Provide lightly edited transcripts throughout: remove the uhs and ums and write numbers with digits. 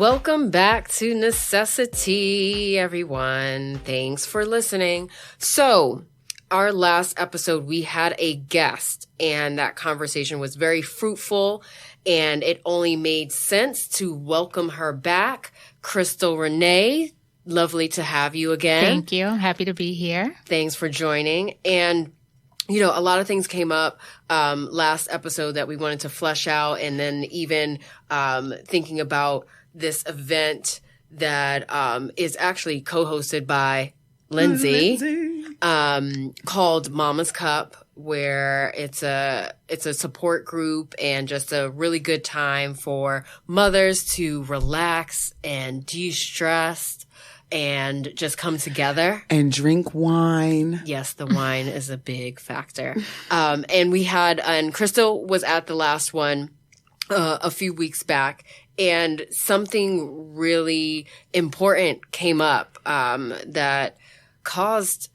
Welcome back to Necessi-Tea, everyone. Thanks for listening. So, our last episode, we had a guest, and that conversation was very fruitful, and it only made sense to welcome her back. Crystal Renee, lovely to have you again. Thank you. Happy to be here. Thanks for joining. And a lot of things came up last episode that we wanted to flesh out, and then even thinking about this event that is actually co-hosted by Lindsay. Called Mama's Cup, where it's a support group and just a really good time for mothers to relax and de-stress and just come together. And drink wine. Yes, the wine is a big factor. And Crystal was at the last one a few weeks back, and something really important came up that caused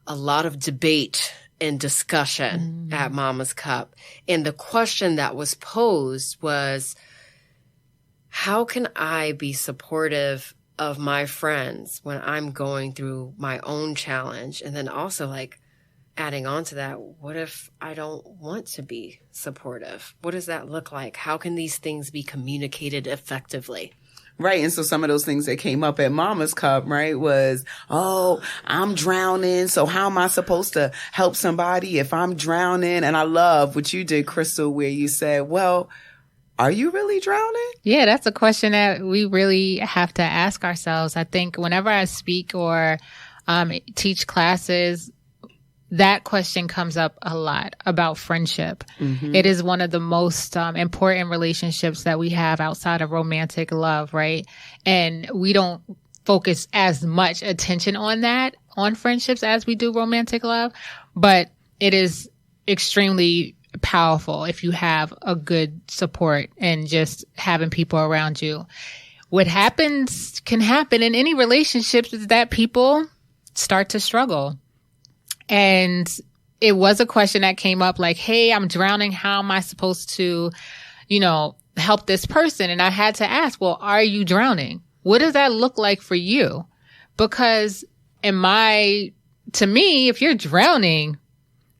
a lot of debate and discussion at Mama's Cup. And the question that was posed was, how can I be supportive of my friends when I'm going through my own challenge? And then also, adding on to that, what if I don't want to be supportive? What does that look like? How can these things be communicated effectively? Right. And so some of those things that came up at Mama's Cup, right, was, oh, I'm drowning. So how am I supposed to help somebody if I'm drowning? And I love what you did, Crystal, where you said, well, are you really drowning? Yeah, that's a question that we really have to ask ourselves. I think whenever I speak or teach classes, that question comes up a lot about friendship. Mm-hmm. It is one of the most important relationships that we have outside of romantic love, right? And we don't focus as much attention on friendships as we do romantic love, but it is extremely powerful if you have a good support and just having people around you. What can happen in any relationships is that people start to struggle. And it was a question that came up like, hey, I'm drowning. How am I supposed to, help this person? And I had to ask, well, are you drowning? What does that look like for you? Because to me, if you're drowning,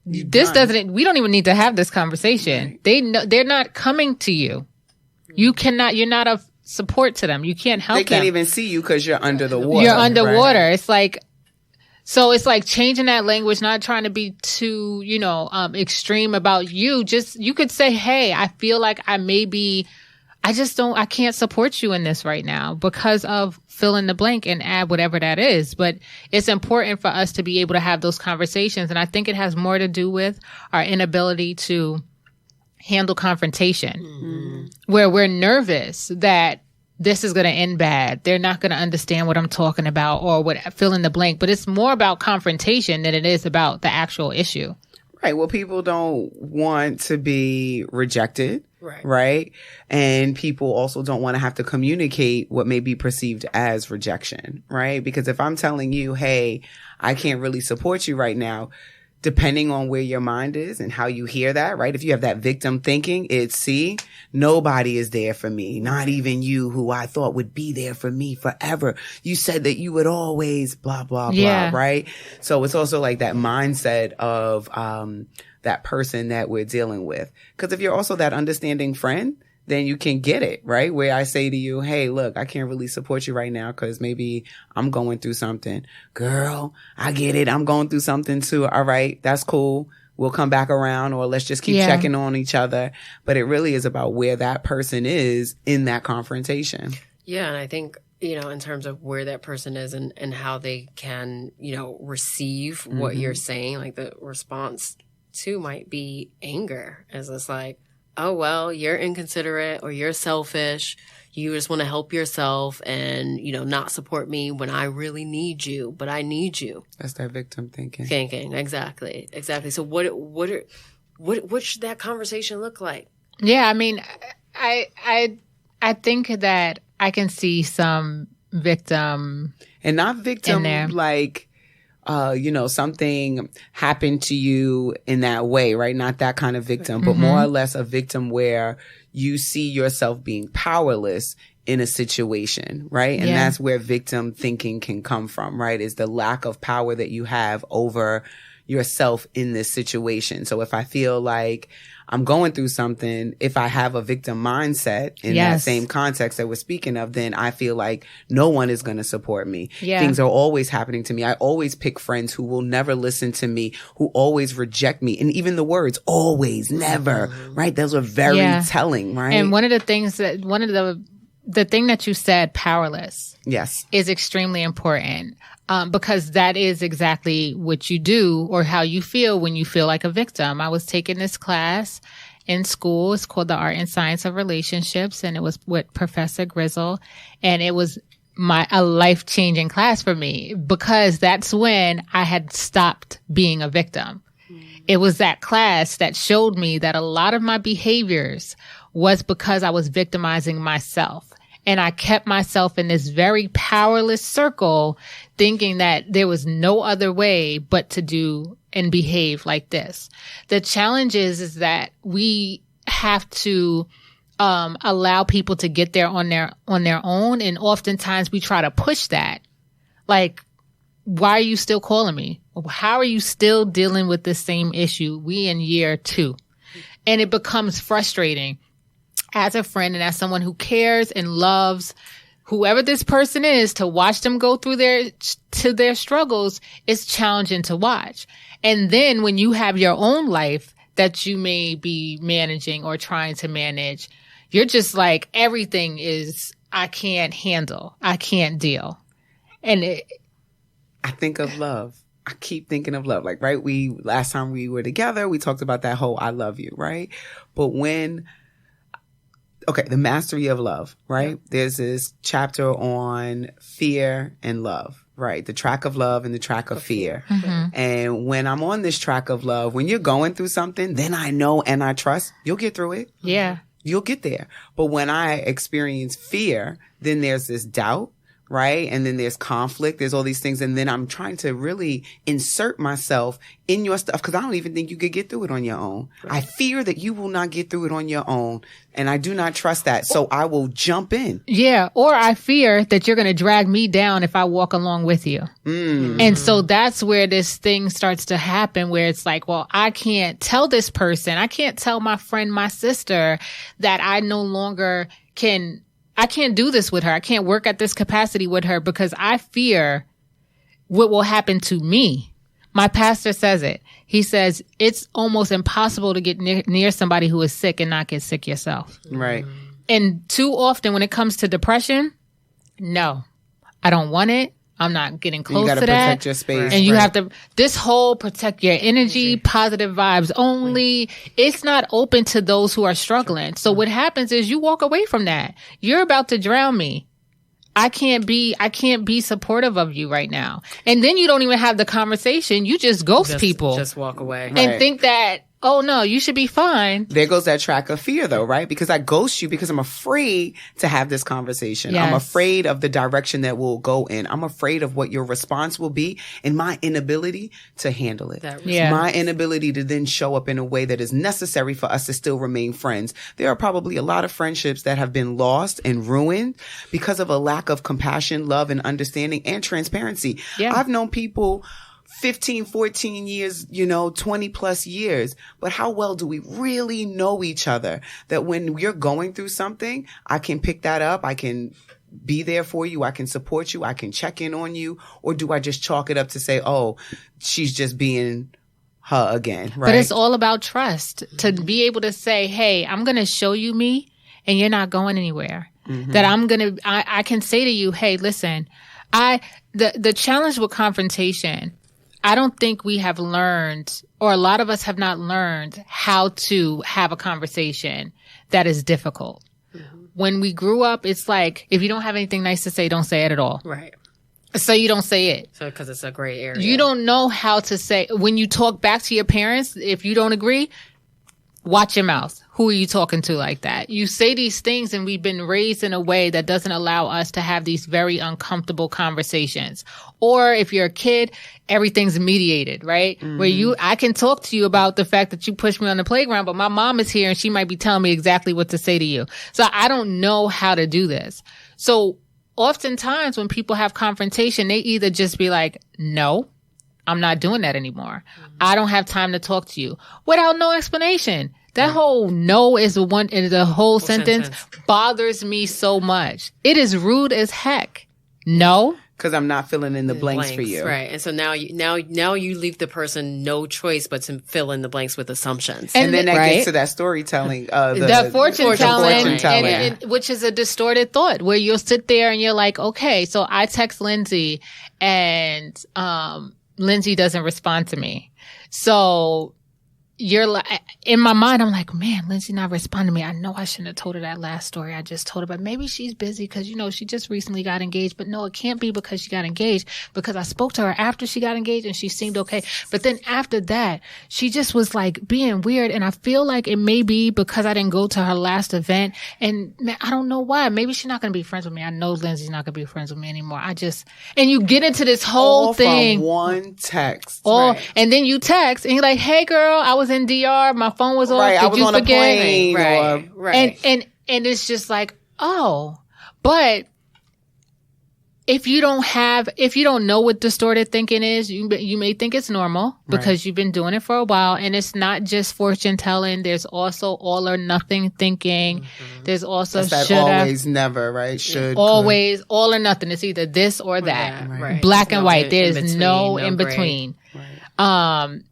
we don't even need to have this conversation. Right. They're not coming to you. You're not of support to them. You can't help them. They can't even see you because you're under the water. You're underwater. Right? So it's like changing that language, not trying to be too, extreme about you. Just, you could say, hey, I feel like I can't support you in this right now because of fill in the blank and add whatever that is. But it's important for us to be able to have those conversations. And I think it has more to do with our inability to handle confrontation, where we're nervous that this is going to end bad. They're not going to understand what I'm talking about or what fill in the blank. But it's more about confrontation than it is about the actual issue. Right. Well, people don't want to be rejected. Right. And people also don't want to have to communicate what may be perceived as rejection. Right. Because if I'm telling you, hey, I can't really support you right now, depending on where your mind is and how you hear that, right? If you have that victim thinking, nobody is there for me. Not even you, who I thought would be there for me forever. You said that you would always blah, blah, blah, right? So it's also like that mindset of that person that we're dealing with. Because if you're also that understanding friend, then you can get it, right? Where I say to you, hey, look, I can't really support you right now because maybe I'm going through something. Girl, I get it. I'm going through something too. All right, that's cool. We'll come back around, or let's just keep checking on each other. But it really is about where that person is in that confrontation. Yeah, and I think, in terms of where that person is and how they can, receive what you're saying, like the response too might be anger, as it's like, oh, well, you're inconsiderate or you're selfish. You just want to help yourself and, not support me when I really need you, but I need you. That's that victim thinking. Exactly. So what should that conversation look like? Yeah, I mean, I think that I can see some victim. And not victim like, something happened to you in that way, right? Not that kind of victim, but more or less a victim where you see yourself being powerless in a situation, right? And that's where victim thinking can come from, right? Is the lack of power that you have over yourself in this situation. So if I feel like I'm going through something, if I have a victim mindset in that same context that we're speaking of, then I feel like no one is going to support me. Yeah. Things are always happening to me. I always pick friends who will never listen to me, who always reject me. And even the words always, never, right? Those are very telling, right? And one of the things that, the thing that you said, powerless. Yes. Is extremely important. Because that is exactly what you do or how you feel when you feel like a victim. I was taking this class in school. It's called The Art and Science of Relationships, and it was with Professor Grizzle. And it was a life-changing class for me because that's when I had stopped being a victim. It was that class that showed me that a lot of my behaviors was because I was victimizing myself. And I kept myself in this very powerless circle thinking that there was no other way but to do and behave like this. The challenge is that we have to allow people to get there on their own. And oftentimes we try to push that. Like, why are you still calling me? How are you still dealing with the same issue? We in year 2. And it becomes frustrating. As a friend and as someone who cares and loves whoever this person is, to watch them go through their struggles is challenging to watch. And then when you have your own life that you may be managing or trying to manage, you're just like, everything is, I can't handle, I can't deal. And I think of love. I keep thinking of love. Like, right, last time we were together, we talked about that whole I love you, right? But the mastery of love, right? Yeah. There's this chapter on fear and love, right? The track of love and the track of fear. Mm-hmm. And when I'm on this track of love, when you're going through something, then I know and I trust you'll get through it. Yeah. You'll get there. But when I experience fear, then there's this doubt, right? And then there's conflict. There's all these things. And then I'm trying to really insert myself in your stuff because I don't even think you could get through it on your own. Right. I fear that you will not get through it on your own. And I do not trust that. So I will jump in. Yeah. Or I fear that you're going to drag me down if I walk along with you. Mm. And so that's where this thing starts to happen where it's like, well, I can't tell this person. I can't tell my friend, my sister that I no longer I can't do this with her. I can't work at this capacity with her because I fear what will happen to me. My pastor says it. He says it's almost impossible to get near somebody who is sick and not get sick yourself. Right. And too often when it comes to depression, no, I don't want it. I'm not getting close to that. You got to protect your space. And you have to, this whole protect your energy, positive vibes only. It's not open to those who are struggling. So what happens is you walk away from that. You're about to drown me. I can't be supportive of you right now. And then you don't even have the conversation. You just ghost people. Just walk away. And think that, oh no, you should be fine. There goes that track of fear though, right? Because I ghost you because I'm afraid to have this conversation. Yes. I'm afraid of the direction that we'll go in. I'm afraid of what your response will be and my inability to handle it. My inability to then show up in a way that is necessary for us to still remain friends. There are probably a lot of friendships that have been lost and ruined because of a lack of compassion, love, and understanding and transparency. Yeah. I've known people 15, 14 years, 20 plus years. But how well do we really know each other that when you're going through something, I can pick that up. I can be there for you. I can support you. I can check in on you. Or do I just chalk it up to say, oh, she's just being her again, right? But it's all about trust to be able to say, hey, I'm going to show you me and you're not going anywhere. Mm-hmm. That I can say to you, hey, listen, the challenge with confrontation, I don't think we have learned, or a lot of us have not learned how to have a conversation that is difficult. Mm-hmm. When we grew up, it's like, if you don't have anything nice to say, don't say it at all. Right. So you don't say it. So because it's a gray area. You don't know how to say, when you talk back to your parents, if you don't agree, watch your mouth. who are you talking to like that? You say these things, and we've been raised in a way that doesn't allow us to have these very uncomfortable conversations. Or if you're a kid, everything's mediated, right? Where I can talk to you about the fact that you pushed me on the playground, but my mom is here and she might be telling me exactly what to say to you. So I don't know how to do this. So oftentimes when people have confrontation, they either just be like, no, I'm not doing that anymore. I don't have time to talk to you, without no explanation. That whole no is the whole sentence bothers me so much. It is rude as heck. No. Because I'm not filling in the blanks for you. Right. And so now you leave the person no choice but to fill in the blanks with assumptions. And then that gets to that storytelling. The fortune telling. Which is a distorted thought where you'll sit there and you're like, okay, so I text Lindsay and Lindsay doesn't respond to me. So you're like, in my mind, I'm like, man, Lindsay not responding to me. I know I shouldn't have told her that last story I just told her, but maybe she's busy because, she just recently got engaged. But no, it can't be because she got engaged, because I spoke to her after she got engaged and she seemed okay. But then after that, she just was like being weird. And I feel like it may be because I didn't go to her last event. And man, I don't know why. Maybe she's not going to be friends with me. I know Lindsay's not going to be friends with me anymore. And you get into this whole thing. From one text. And then you text and you're like, hey girl, I was in DR, my phone was off. Right, Did I was you on forget? a plane. Right. And it's just like, oh, but if you don't know what distorted thinking is, you may think it's normal because you've been doing it for a while. And it's not just fortune telling. There's also all or nothing thinking. There's also should always, never, right? Should always, all or nothing. It's either this or that. Right. Black and white. There's no in between. Right.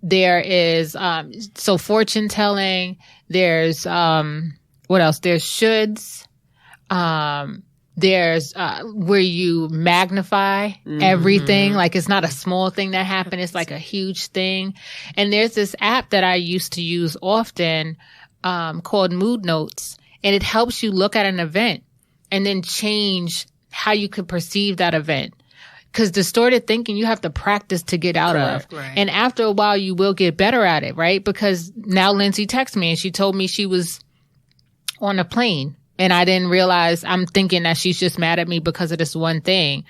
There is, so fortune telling, there's, what else? There's shoulds. There's, where you magnify everything. Like it's not a small thing that happened. It's like a huge thing. And there's this app that I used to use often, called Mood Notes. And it helps you look at an event and then change how you could perceive that event. Because distorted thinking, you have to practice to get out of. Right. And after a while, you will get better at it, right? Because now Lindsay texted me and she told me she was on a plane. And I didn't realize, I'm thinking that she's just mad at me because of this one thing.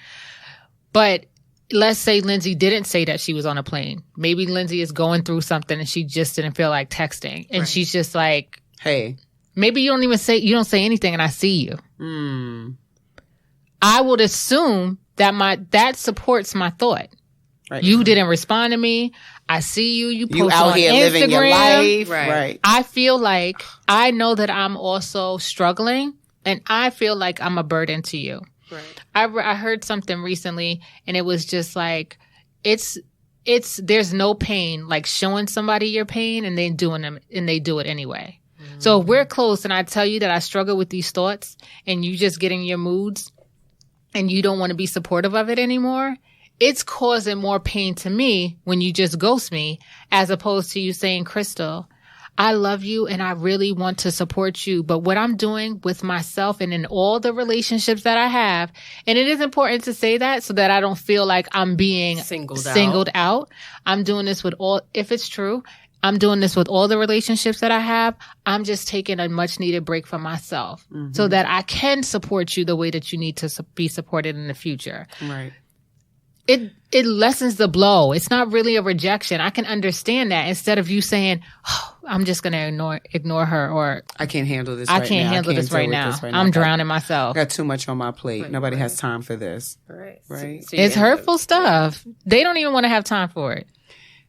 But let's say Lindsay didn't say that she was on a plane. Maybe Lindsay is going through something and she just didn't feel like texting. And she's just like, hey. Maybe you don't say anything and I see you. I would assume that supports my thought. Right. You didn't respond to me. I see you. You post out on here Instagram. Living your life. Right. I feel like I know that I'm also struggling, and I feel like I'm a burden to you. Right. I heard something recently, and it was just like there's no pain like showing somebody your pain and they do it anyway. So if we're close, and I tell you that I struggle with these thoughts, and you just get in your moods, and you don't want to be supportive of it anymore, it's causing more pain to me when you just ghost me, as opposed to you saying, Crystal, I love you and I really want to support you. But what I'm doing with myself and in all the relationships that I have, and it is important to say that so that I don't feel like I'm being singled out. I'm doing this with if it's true, I'm doing this with all the relationships that I have. I'm just taking a much needed break for myself so that I can support you the way that you need to be supported in the future. Right. It lessens the blow. It's not really a rejection. I can understand that instead of you saying, oh, I'm just going to ignore her, or I can't handle this right now. I can't handle this right now. I'm drowning myself. I got too much on my plate. Nobody has time for this. Right. So it's hurtful stuff. They don't even want to have time for it.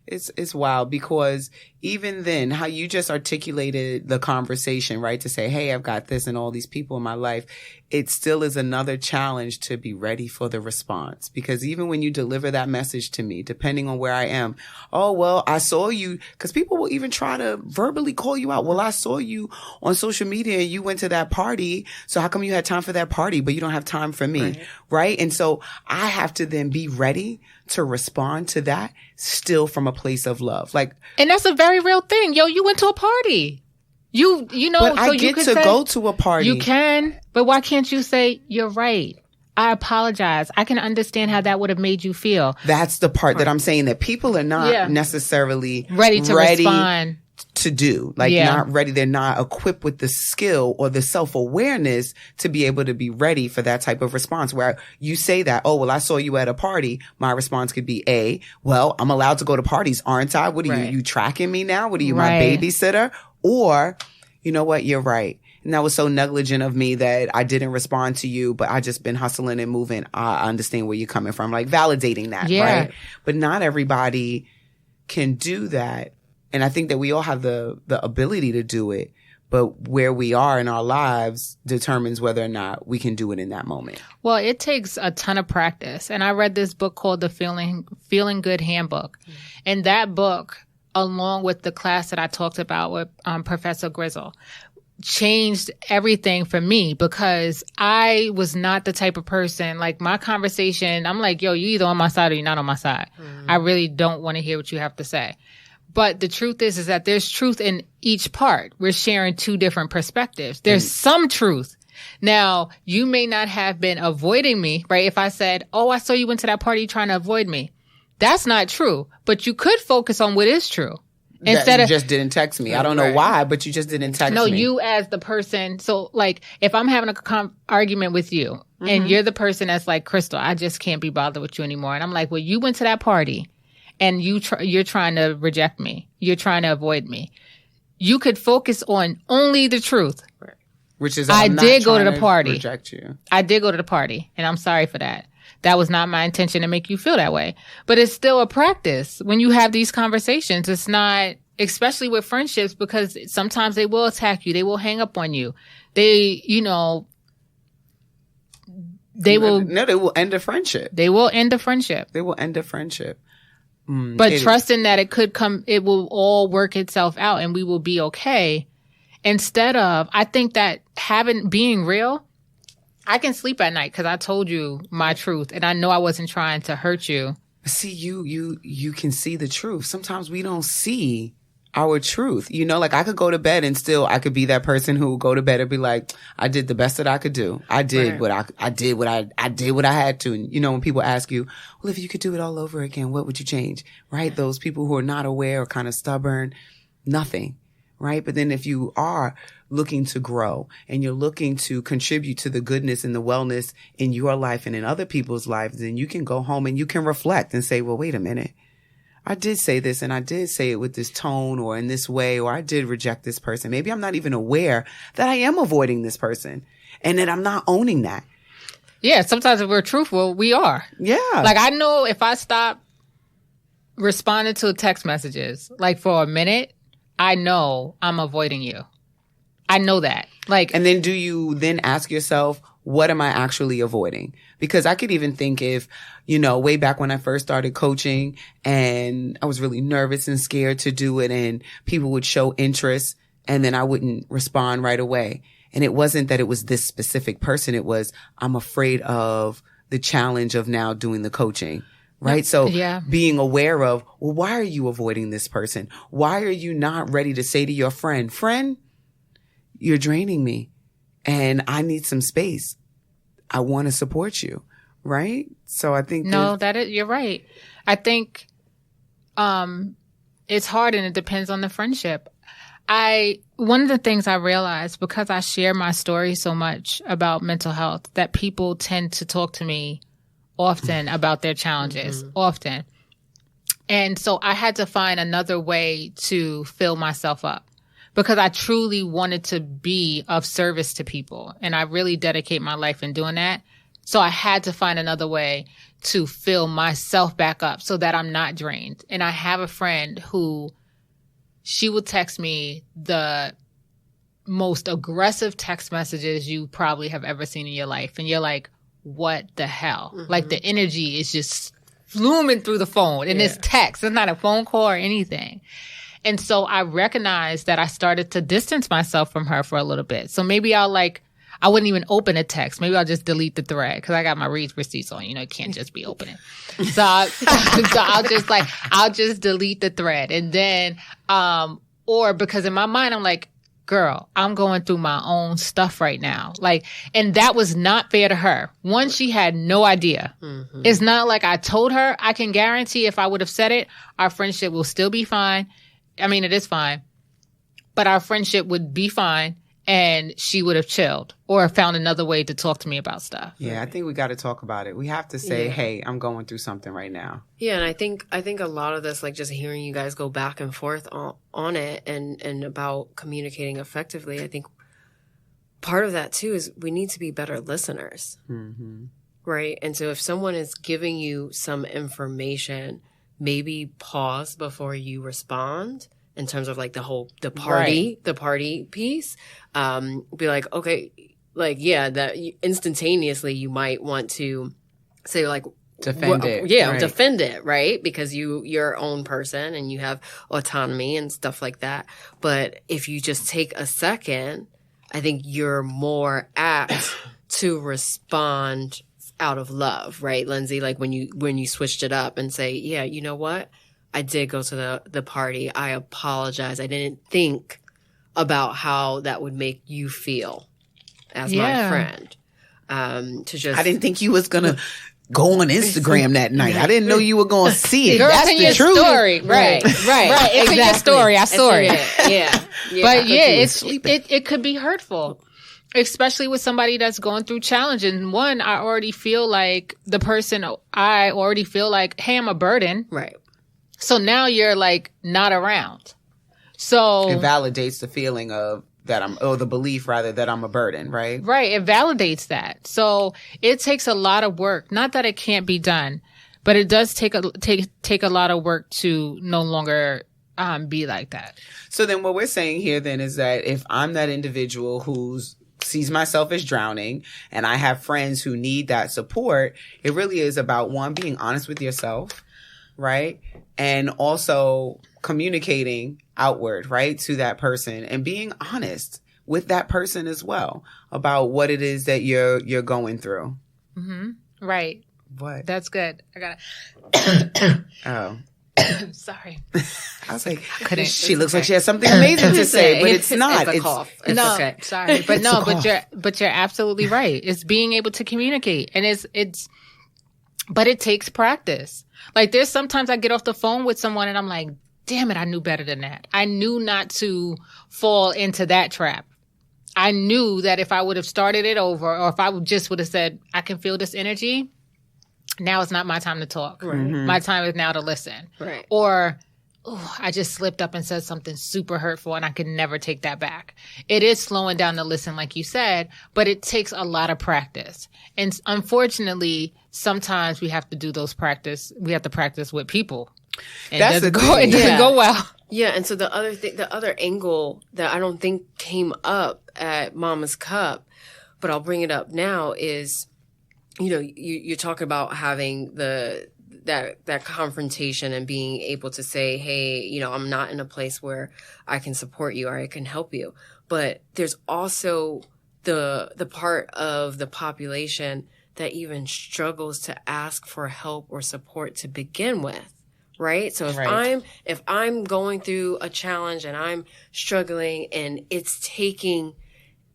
It's wild, because even then, how you just articulated the conversation, right? To say, hey, I've got this and all these people in my life. It still is another challenge to be ready for the response. Because even when you deliver that message to me, depending on where I am, oh, well, I saw you, because people will even try to verbally call you out. Well, I saw you on social media and you went to that party. So how come you had time for that party, but you don't have time for me? Right? And so I have to then be ready to respond to that still from a place of love. And that's a very real thing. Yo, you went to a party. You know, but so I get to go to a party. You can, but why can't you say, you're right, I apologize. I can understand how that would have made you feel. That's the part that I'm saying, that people are not necessarily ready to respond to do, like not ready. They're not equipped with the skill or the self-awareness to be able to be ready for that type of response where you say that, oh, well, I saw you at a party. My response could be A, well, I'm allowed to go to parties, aren't I? What are you tracking me now? What are you, my babysitter? Or, you know what? You're right. And that was so negligent of me that I didn't respond to you, but I just been hustling and moving. I understand where you're coming from, like validating that, right? But not everybody can do that. And I think that we all have the ability to do it, but where we are in our lives determines whether or not we can do it in that moment. Well, it takes a ton of practice. And I read this book called The Feeling Good Handbook. And that book, along with the class that I talked about with Professor Grizzle, changed everything for me because I was not the type of person, like my conversation, I'm like, yo, you either on my side or you're not on my side. I really don't want to hear what you have to say. But the truth is that there's truth in each part. We're sharing two different perspectives. There's some truth. Now, you may not have been avoiding me, right? If I said, oh, I saw you went to that party trying to avoid me. That's not true. But you could focus on what is true. Instead of just didn't text me. I don't know why, but you just didn't text me. No, you as the person. So like if I'm having a argument with you and you're the person that's like, Crystal, I just can't be bothered with you anymore. And I'm like, well, you went to that party. And you're trying to reject me. You're trying to avoid me. You could focus on only the truth. Right. Which is, I did go to the party. Reject you. I did go to the party, and I'm sorry for that. That was not my intention to make you feel that way. But it's still a practice when you have these conversations. It's not, especially with friendships, because sometimes they will attack you. They will hang up on you. They will end a friendship. They will end a friendship. They will end a friendship. But trusting that it will all work itself out and we will be okay. Instead of, I think that being real, I can sleep at night because I told you my truth and I know I wasn't trying to hurt you. See, you can see the truth. Sometimes we don't see our truth. You know, like I could go to bed and still I could be that person who would go to bed and be like, I did the best that I could do. I did what I did what I had to. And you know, when people ask you, well, if you could do it all over again, what would you change? Right? Those people who are not aware or kind of stubborn, nothing. Right? But then if you are looking to grow and you're looking to contribute to the goodness and the wellness in your life and in other people's lives, then you can go home and you can reflect and say, well, wait a minute. I did say this and I did say it with this tone or in this way, or I did reject this person. Maybe I'm not even aware that I am avoiding this person and that I'm not owning that. Yeah. Sometimes if we're truthful, we are. Yeah. Like I know if I stop responding to text messages, like for a minute, I know I'm avoiding you. I know that. Like, and then do you then ask yourself, what am I actually avoiding? Because I could even think if, you know, way back when I first started coaching and I was really nervous and scared to do it and people would show interest and then I wouldn't respond right away. And it wasn't that it was this specific person. It was, I'm afraid of the challenge of now doing the coaching. Right. So being aware of, well, why are you avoiding this person? Why are you not ready to say to your friend, you're draining me and I need some space. I want to support you. Right. So I think you're right. I think, it's hard and it depends on the friendship. One of the things I realized because I share my story so much about mental health that people tend to talk to me often about their challenges, often. And so I had to find another way to fill myself up because I truly wanted to be of service to people. And I really dedicate my life in doing that. So I had to find another way to fill myself back up so that I'm not drained. And I have a friend who she will text me the most aggressive text messages you probably have ever seen in your life. And you're like, what the hell? Like the energy is just fluming through the phone and it's text. It's not a phone call or anything. And so I recognized that I started to distance myself from her for a little bit. So maybe I wouldn't even open a text. Maybe I'll just delete the thread because I got my read receipts on. You know, it can't just be opening. So I'll just delete the thread. And then, or because in my mind, I'm like, girl, I'm going through my own stuff right now. Like, and that was not fair to her. One, she had no idea. It's not like I told her. I can guarantee if I would have said it, our friendship will still be fine. I mean, it is fine. but our friendship would be fine. And she would have chilled or found another way to talk to me about stuff. Yeah, I think we got to talk about it. We have to say, hey, I'm going through something right now. Yeah, and I think a lot of this, like just hearing you guys go back and forth on it and about communicating effectively, I think part of that too is we need to be better listeners. Mm-hmm. Right? And so if someone is giving you some information, maybe pause before you respond. In terms of like the party piece, be like, okay, like, yeah, that instantaneously you might want to say like, defend it. Yeah, right. Defend it, right? Because you're your own person and you have autonomy and stuff like that. But if you just take a second, I think you're more apt to respond out of love, right, Lindsay? Like when you switched it up and say, yeah, you know what? I did go to the party. I apologize. I didn't think about how that would make you feel as my friend. I didn't think you was gonna go on Instagram that night. I didn't know you were gonna see it. Girl, That's the truth. Story. Right. It's in your story. I saw it. Yeah. But it could be hurtful. Especially with somebody that's going through challenges. One, I already feel like hey, I'm a burden. Right. So now you're like not around. So it validates the feeling of that the belief rather that I'm a burden, right? Right. It validates that. So it takes a lot of work. Not that it can't be done, but it does take a lot of work to no longer be like that. So then what we're saying here then is that if I'm that individual sees myself as drowning and I have friends who need that support, it really is about one, being honest with yourself, right? And also communicating outward, right, to that person and being honest with that person as well about what it is that you're going through. Mm-hmm. Right. What? That's good. I gotta. Oh. Sorry. I was like, she looks like she has something amazing to say, but it's not. It's a cough. It's okay. Sorry, but you're absolutely right. It's being able to communicate, and but it takes practice. Like there's sometimes I get off the phone with someone and I'm like, damn it, I knew better than that. I knew not to fall into that trap. I knew that if I would have started it over, or if I just would have said, I can feel this energy, now it's not my time to talk. Right. Mm-hmm. My time is now to listen. Right. Or, I just slipped up and said something super hurtful and I can never take that back. It is slowing down to listen, like you said, but it takes a lot of practice. And unfortunately, sometimes we have to do we have to practice with people. And it doesn't go well. Yeah, and so the other angle that I don't think came up at Mama's Cup, but I'll bring it up now is, you're talking about having that confrontation and being able to say, hey, I'm not in a place where I can support you or I can help you. But there's also the part of the population that even struggles to ask for help or support to begin with. Right. So if I'm going through a challenge and I'm struggling and it's taking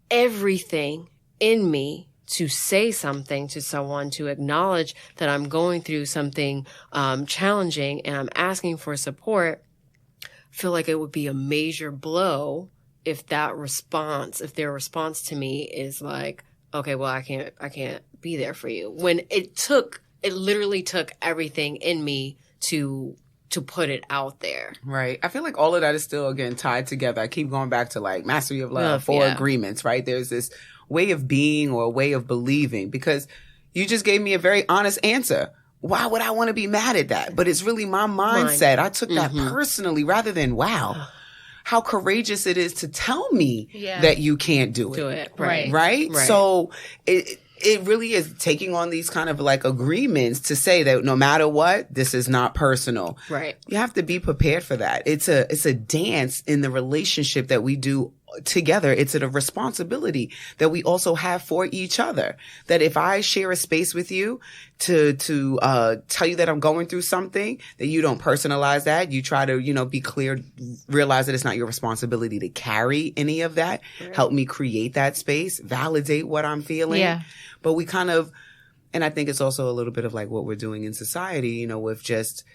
everything in me to say something to someone, to acknowledge that I'm going through something challenging and I'm asking for support, I feel like it would be a major blow if their response to me is like, okay, well, I can't be there for you. When it literally took everything in me to put it out there. Right. I feel like all of that is still, again, tied together. I keep going back to like mastery of love, four agreements, right? There's this way of being or a way of believing, because you just gave me a very honest answer. Why would I want to be mad at that? But it's really my mindset. I took that personally rather than, wow, how courageous it is to tell me that you can't do it. Right? So it really is taking on these kind of like agreements to say that no matter what, this is not personal. Right. You have to be prepared for that. It's a dance in the relationship that we do together. It's a responsibility that we also have for each other. That if I share a space with you to tell you that I'm going through something, that you don't personalize that. You try to, be clear, realize that it's not your responsibility to carry any of that. Right. Help me create that space, validate what I'm feeling. Yeah. But we kind of, and I think it's also a little bit of like what we're doing in society, with just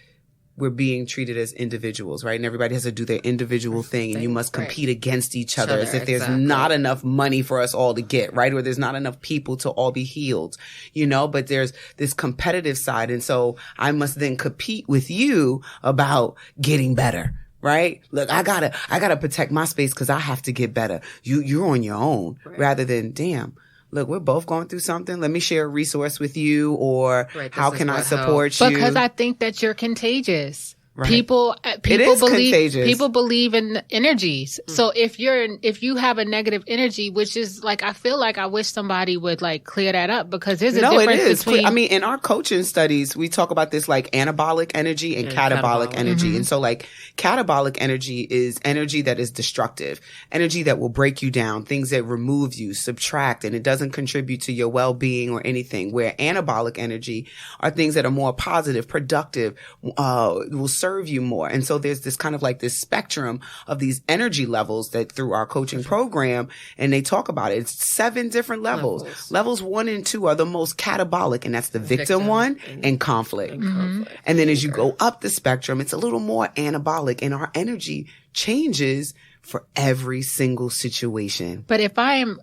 we're being treated as individuals, right? And everybody has to do their individual thing, and you must compete against each other as if there's not enough money for us all to get, right? Or there's not enough people to all be healed, but there's this competitive side. And so I must then compete with you about getting better. Right? Look, I gotta protect my space because I have to get better. You're on your own, rather than, damn, look, we're both going through something. Let me share a resource with you, or how can I support you? Because I think that you're contagious. Right. People believe contagious. People believe in energies. Mm. So if you have a negative energy, which is like, I feel like I wish somebody would like clear that up, because there's a difference between. I mean, in our coaching studies, we talk about this like anabolic energy and catabolic energy. Mm-hmm. And so like catabolic energy is energy that is destructive, energy that will break you down, things that remove you, subtract, and it doesn't contribute to your well-being or anything. Where anabolic energy are things that are more positive, productive, will serve you more. And so there's this kind of like this spectrum of these energy levels that through our coaching program, and they talk about it. It's 7 different levels. Levels 1 and 2 are the most catabolic, and that's the victim one and conflict. And then as you go up the spectrum, it's a little more anabolic, and our energy changes for every single situation. But if I am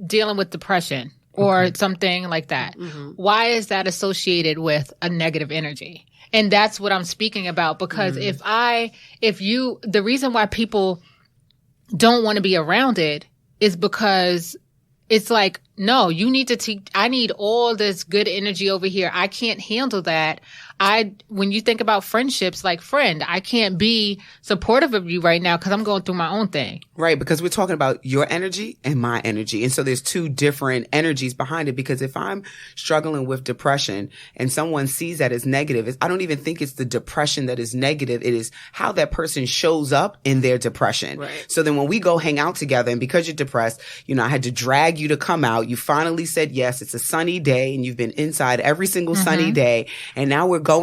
dealing with depression or something like that, why is that associated with a negative energy? And that's what I'm speaking about, because the reason why people don't want to be around it is because it's like, no, you need to I need all this good energy over here. I can't handle that. When you think about friendships, like, friend, I can't be supportive of you right now because I'm going through my own thing. Right. Because we're talking about your energy and my energy. And so there's 2 different energies behind it. Because if I'm struggling with depression and someone sees that as negative, I don't even think it's the depression that is negative. It is how that person shows up in their depression. Right. So then when we go hang out together, and because you're depressed, I had to drag you to come out. You finally said yes. It's a sunny day, and you've been inside every single sunny day. And now we're going,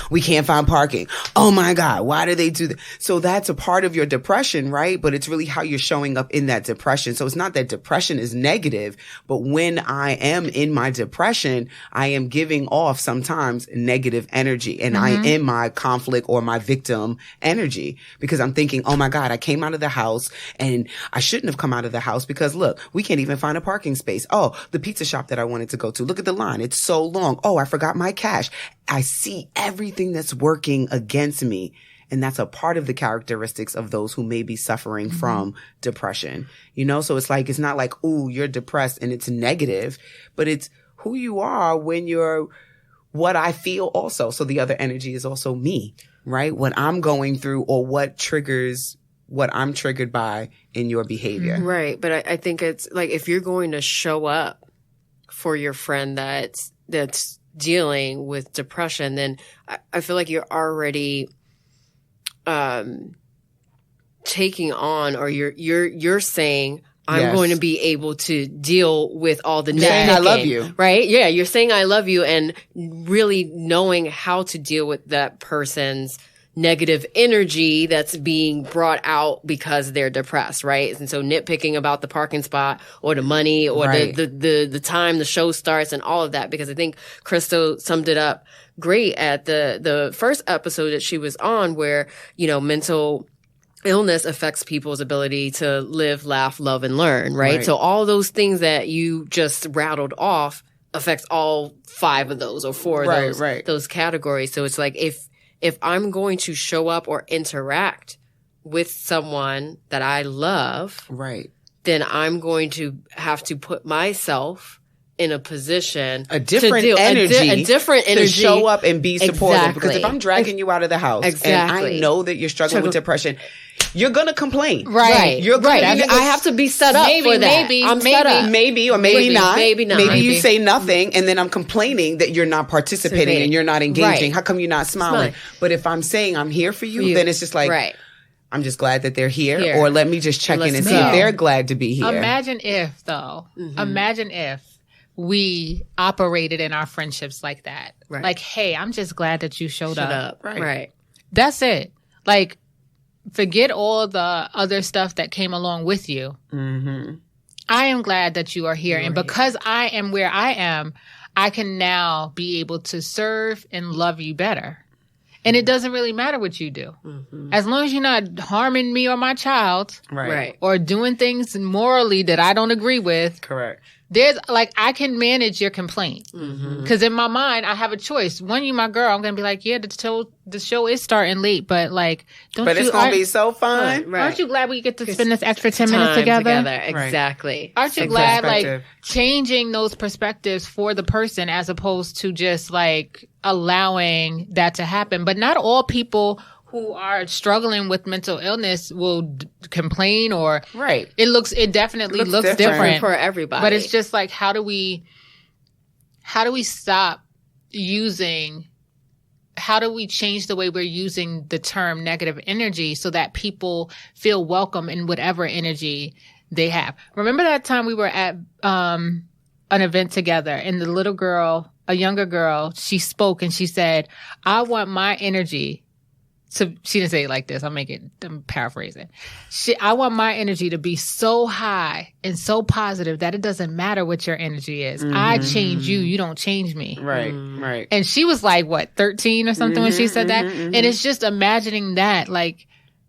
we can't find parking. Oh my God, why do they do that? So that's a part of your depression, right? But it's really how you're showing up in that depression. So it's not that depression is negative, but when I am in my depression, I am giving off sometimes negative energy, and I am in my conflict or my victim energy, because I'm thinking, oh my God, I came out of the house and I shouldn't have come out of the house because look, we can't even find a parking space. Oh, the pizza shop that I wanted to go to, look at the line. It's so long. Oh, I forgot my cash. I see everything that's working against me. And that's a part of the characteristics of those who may be suffering from depression. So it's like, it's not like, ooh, you're depressed and it's negative, but it's who you are when you're what I feel also. So the other energy is also me, right? What I'm going through, or what triggers what I'm triggered by in your behavior. Right. But I think it's like, if you're going to show up for your friend that's dealing with depression, then I feel like you're already taking on, or you're saying, I'm going to be able to deal with all the saying I love you, right? Yeah, you're saying I love you, and really knowing how to deal with that person's negative energy that's being brought out because they're depressed, right? And so nitpicking about the parking spot or the money or the time the show starts and all of that, because I think Crystal summed it up great at the first episode that she was on, where, mental illness affects people's ability to live, laugh, love, and learn, right? So all those things that you just rattled off affects all 5 of those or 4 of those categories. So it's like, if I'm going to show up or interact with someone that I love, then I'm going to have to put myself in a position, a different energy to show up and be supportive. Because if I'm dragging you out of the house and I know that you're struggling with depression, you're going to complain. Right. You're right. I have to be set up for that. I'm set up. Maybe or maybe not. Maybe you say nothing and then I'm complaining that you're not participating and you're not engaging. How come you're not smiling? But if I'm saying I'm here for you, then it's just like, I'm just glad that they're here. Or let me just check in and see if they're glad to be here. Imagine if we operated in our friendships like that. Right. Like, hey, I'm just glad that you showed up. Right. That's it. Like, forget all the other stuff that came along with you. I am glad that you are here. And because I am where I am, I can now be able to serve and love you better. And it doesn't really matter what you do. As long as you're not harming me or my child. Right. Or doing things morally that I don't agree with. Correct. There's like, I can manage your complaint. Because in my mind, I have a choice. When you my girl, I'm going to be like, yeah, the show is starting late, but like, but it's going to be so fun. Aren't you glad we get to spend this extra 10 minutes together? Exactly. Aren't you glad, like, changing those perspectives for the person as opposed to just like allowing that to happen? But not all people who are struggling with mental illness will complain or it definitely looks different for everybody. But it's just like, how do we stop using, how do we change the way we're using the term negative energy so that people feel welcome in whatever energy they have? Remember that time we were at an event together and the little girl, a younger girl, she spoke and she said, I want my energy. So she didn't say it like this. I'm paraphrasing. I want my energy to be so high and so positive that it doesn't matter what your energy is. I change you. You don't change me. Right. And she was like, what, 13 or something when she said that? And it's just imagining that, like,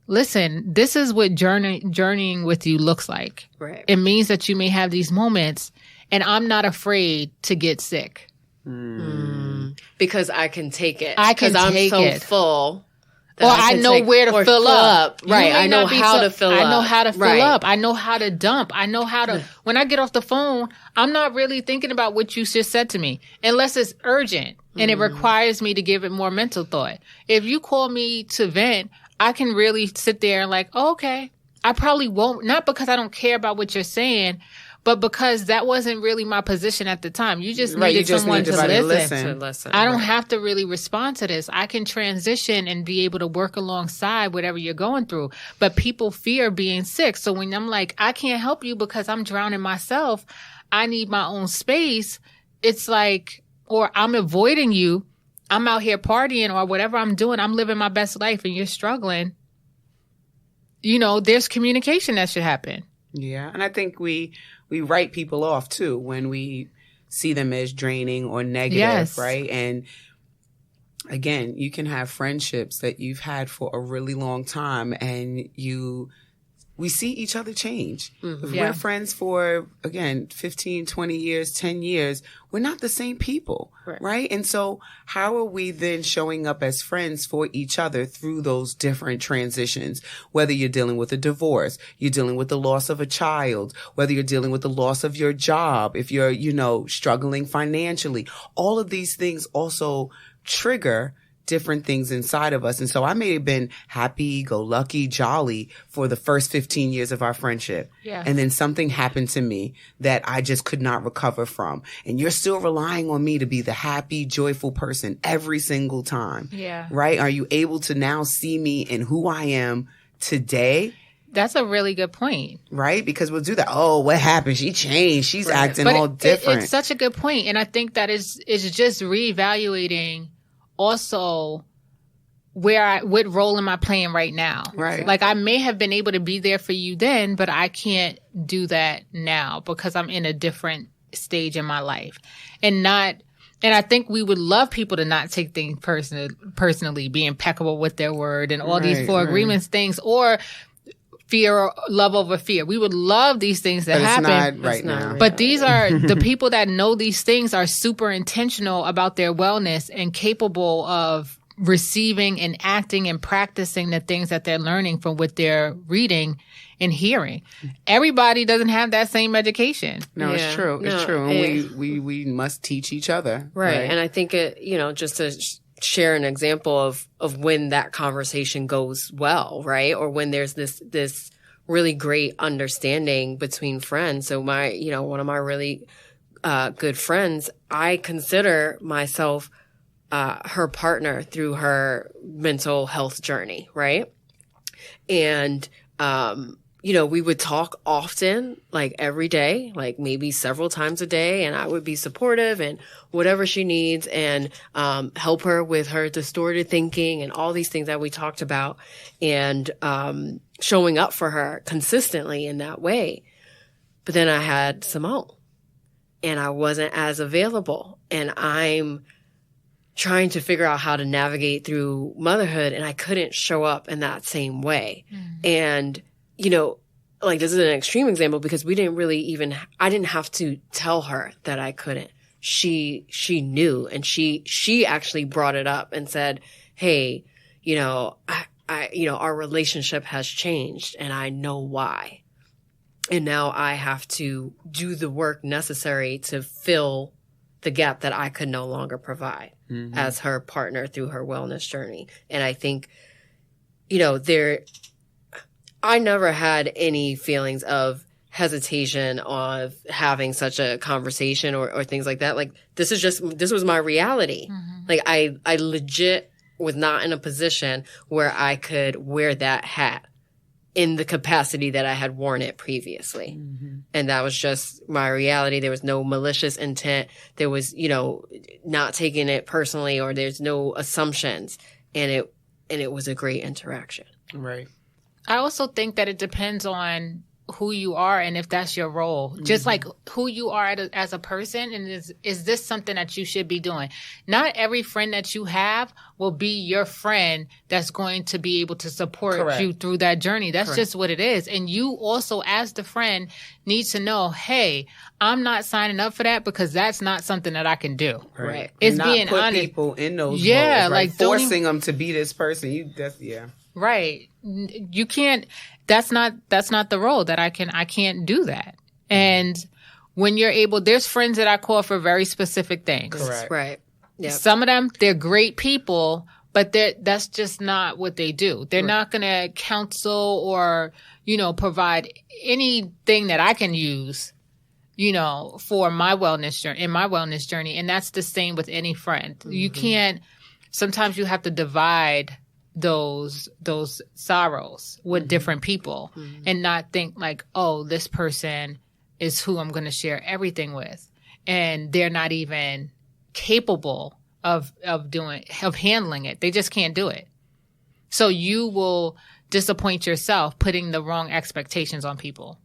listen, this is what journeying with you looks like. Right. It means that you may have these moments and I'm not afraid to get sick. Because I can take it. Because I'm so full. Or I know where to fill up. Right. I know how to fill up. I know how to fill up. I know how to dump. I know how to, when I get off the phone, I'm not really thinking about what you just said to me unless it's urgent and it requires me to give it more mental thought. If you call me to vent, I can really sit there and like, oh, okay, I probably won't, not because I don't care about what you're saying, but because that wasn't really my position at the time. You just needed someone to listen. I don't have to really respond to this. I can transition and be able to work alongside whatever you're going through. But people fear being sick. So when I'm like, I can't help you because I'm drowning myself, I need my own space. It's like, or I'm avoiding you. I'm out here partying or whatever I'm doing. I'm living my best life and you're struggling. You know, there's communication that should happen. Yeah. And I think we write people off too when we see them as draining or negative, right? And again, you can have friendships that you've had for a really long time and we see each other change. If we're friends for, again, 15, 20 years, 10 years, we're not the same people, right? And so how are we then showing up as friends for each other through those different transitions? Whether you're dealing with a divorce, you're dealing with the loss of a child, whether you're dealing with the loss of your job, if you're, struggling financially, all of these things also trigger different things inside of us. And so I may have been happy, go lucky, jolly for the first 15 years of our friendship. Yeah. And then something happened to me that I just could not recover from. And you're still relying on me to be the happy, joyful person every single time. Yeah. Right? Are you able to now see me in who I am today? That's a really good point. Right? Because we'll do that. Oh, what happened? She changed. She's acting all different. It's such a good point. And I think that it's just reevaluating also what role am I playing right now? Right. Like I may have been able to be there for you then, but I can't do that now because I'm in a different stage in my life. And I think we would love people to not take things personally, be impeccable with their word and all these four agreements things, or fear or love over fear. We would love these things that happen. It's not now. But these are the people that know these things are super intentional about their wellness and capable of receiving and acting and practicing the things that they're learning from what they're reading and hearing. Everybody doesn't have that same education. No, it's true. It's true. And we must teach each other. Right. And I think just to share an example of when that conversation goes well, right? Or when there's this really great understanding between friends. So one of my really good friends, I consider myself her partner through her mental health journey, right? And we would talk often, like every day, like maybe several times a day, and I would be supportive and whatever she needs and help her with her distorted thinking and all these things that we talked about, and showing up for her consistently in that way. But then I had Simone, and I wasn't as available, and I'm trying to figure out how to navigate through motherhood, and I couldn't show up in that same way. And, you know, like this is an extreme example because we didn't really even, I didn't have to tell her that I couldn't. She knew, and she actually brought it up and said, hey, you know, you know, our relationship has changed and I know why. And now I have to do the work necessary to fill the gap that I could no longer provide as her partner through her wellness journey. And I think, you know, I never had any feelings of hesitation of having such a conversation or things like that. Like, this was my reality. Like, I legit was not in a position where I could wear that hat in the capacity that I had worn it previously. And that was just my reality. There was no malicious intent. There was, you know, not taking it personally, or there's no assumptions. And it was a great interaction. Right. I also think that it depends on who you are and if that's your role. Just like who you are as a person, and is this something that you should be doing? Not every friend that you have will be your friend that's going to be able to support you through that journey. That's just what it is. And you also, as the friend, need to know, hey, I'm not signing up for that because that's not something that I can do. Right. It's and being not put honest. people in those Yeah, roles, right? like forcing them to be this person. Right. You can't, that's not the role that I can't do that. And when you're able, there's friends that I call for very specific things. Correct. Right. Yep. Some of them, they're great people, but that's just not what they do. They're not going to counsel or, you know, provide anything that I can use, you know, for my wellness journey. And that's the same with any friend. You can't, sometimes you have to divide those sorrows with different people and not think like, oh, this person is who I'm going to share everything with. And they're not even capable of handling it. They just can't do it. So you will disappoint yourself putting the wrong expectations on people.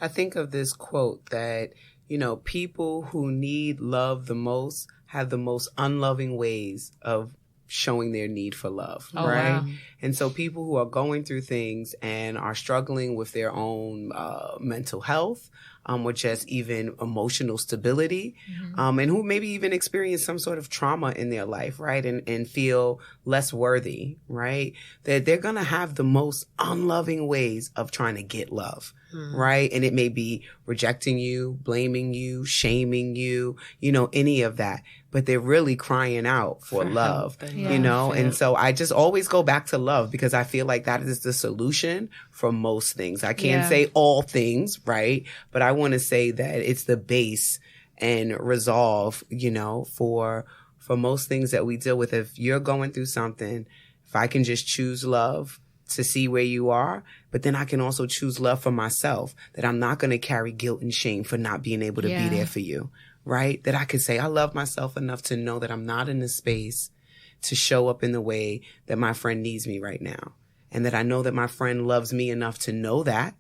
I think of this quote that, you know, people who need love the most have the most unloving ways of showing their need for love, right? Wow. And so people who are going through things and are struggling with their own mental health, or just even emotional stability, and who maybe even experience some sort of trauma in their life, right? And feel less worthy, right? That they're going to have the most unloving ways of trying to get love, right? And it may be rejecting you, blaming you, shaming you, you know, any of that. But they're really crying out for love, you know? And so I just always go back to love because I feel like that is the solution for most things. I can't say all things, right? But I want to say that it's the base and resolve, you know, for most things that we deal with. If you're going through something, if I can just choose love to see where you are, but then I can also choose love for myself, that I'm not going to carry guilt and shame for not being able to be there for you. Right? That I could say, I love myself enough to know that I'm not in the space to show up in the way that my friend needs me right now. And that I know that my friend loves me enough to know that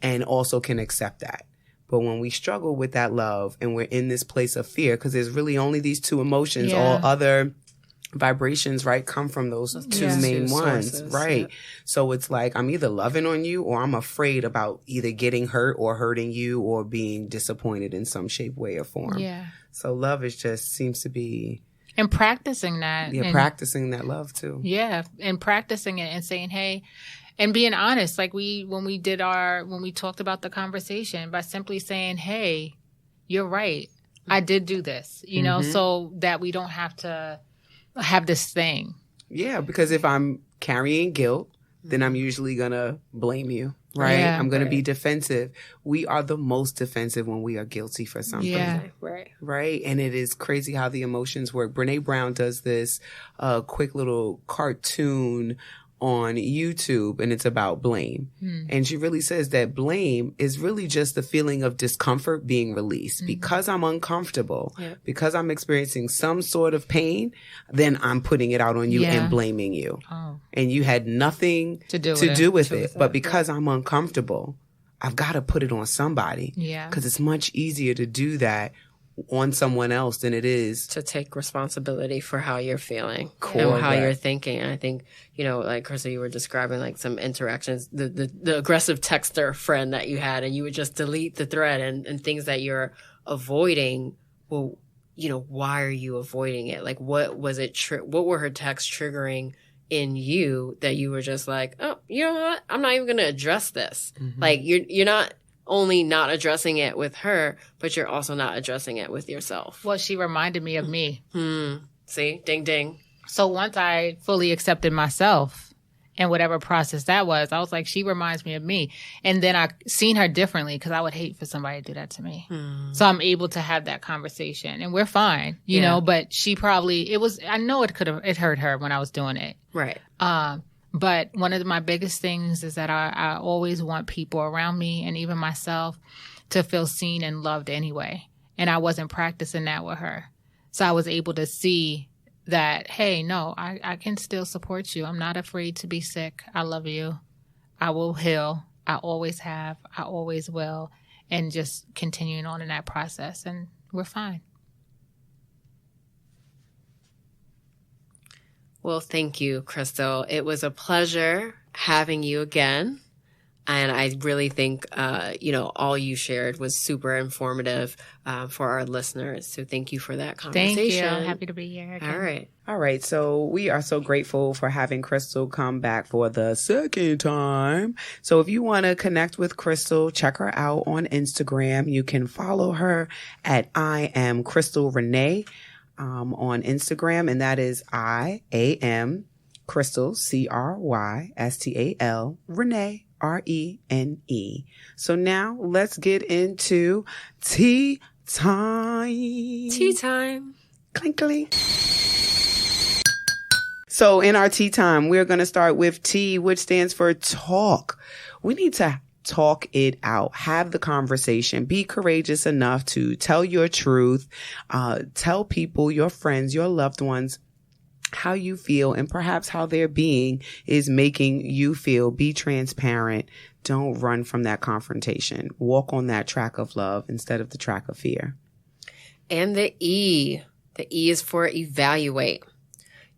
and also can accept that. But when we struggle with that love and we're in this place of fear, because there's really only these two emotions, all other vibrations, right, come from those two main ones, sources, right? So it's like I'm either loving on you or I'm afraid about either getting hurt or hurting you or being disappointed in some shape, way, or form. Yeah. So love is just seems to be and practicing that. Yeah, practicing that love too. Yeah, and practicing it and saying, hey, and being honest, like when we talked about the conversation, by simply saying, hey, you're right, I did do this, you know, so that we don't have to have this thing. Yeah, because if I'm carrying guilt, then I'm usually going to blame you, right? Yeah, I'm going to be defensive. We are the most defensive when we are guilty for something. Yeah, right. And it is crazy how the emotions work. Brene Brown does this quick little cartoon on YouTube, and it's about blame. And she really says that blame is really just the feeling of discomfort being released. Because I'm uncomfortable, because I'm experiencing some sort of pain, then I'm putting it out on you and blaming you. And you had nothing to do with it. But because I'm uncomfortable, I've got to put it on somebody. Yeah. Because it's much easier to do that on someone else than it is to take responsibility for how you're feeling Correct. and how you're thinking. And I think, you know, like Krista, you were describing like some interactions, the aggressive texter friend that you had, and you would just delete the thread and things that you're avoiding. Well, you know, why are you avoiding it? Like, what was it? What were her texts triggering in you that you were just like, oh, you know what? I'm not even going to address this. Mm-hmm. Like, you're not only not addressing it with her, but you're also not addressing it with yourself. Well, she reminded me of me. See? Ding, ding. So once I fully accepted myself and whatever process that was, I was like, she reminds me of me. And then I seen her differently because I would hate for somebody to do that to me. So I'm able to have that conversation and we're fine, you know, but she probably, I know it hurt her when I was doing it. Right. But one of my biggest things is that I always want people around me and even myself to feel seen and loved anyway. And I wasn't practicing that with her. So I was able to see that, hey, no, I can still support you. I'm not afraid to be sick. I love you. I will heal. I always have. I always will. And just continuing on in that process. And we're fine. Well, thank you, Crystal. It was a pleasure having you again. And I really think, you know, all you shared was super informative for our listeners. So thank you for that conversation. Thank you. I'm happy to be here again. All right. So we are so grateful for having Crystal come back for the second time. So if you want to connect with Crystal, check her out on Instagram. You can follow her at I am Crystal Renee on Instagram. And that is I am Crystal, CRYSTAL, Renee. RENE. So now let's get into tea time. Tea time. Clink, clink. So in our tea time, we're going to start with T, which stands for talk. We need to talk it out. Have the conversation. Be courageous enough to tell your truth. Tell people, your friends, your loved ones, how you feel and perhaps how their being is making you feel. Be transparent. Don't run from that confrontation. Walk on that track of love instead of the track of fear. And the E is for evaluate.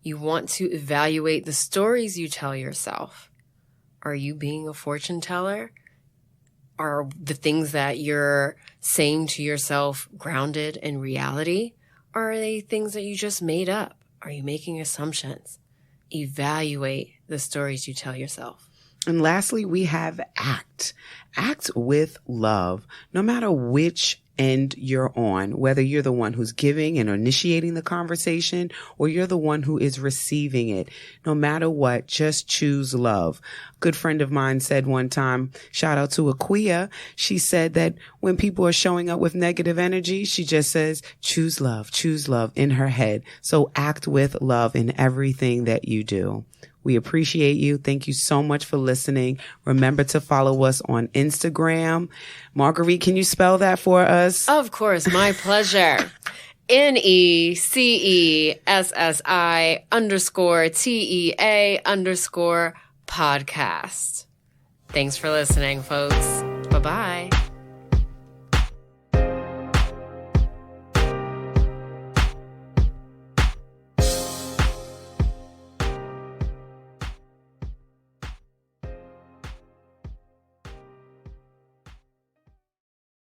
You want to evaluate the stories you tell yourself. Are you being a fortune teller? Are the things that you're saying to yourself grounded in reality? Or are they things that you just made up? Are you making assumptions? Evaluate the stories you tell yourself. And lastly, we have act. Act with love. No matter which end you're on, whether you're the one who's giving and initiating the conversation or you're the one who is receiving it, no matter what, just choose love. A good friend of mine said one time, shout out to Aquia, she said that when people are showing up with negative energy, she just says, choose love in her head. So act with love in everything that you do. We appreciate you. Thank you so much for listening. Remember to follow us on Instagram. Marguerite, can you spell that for us? Of course. My pleasure. NECESSI_TEA_podcast. Thanks for listening, folks. Bye-bye.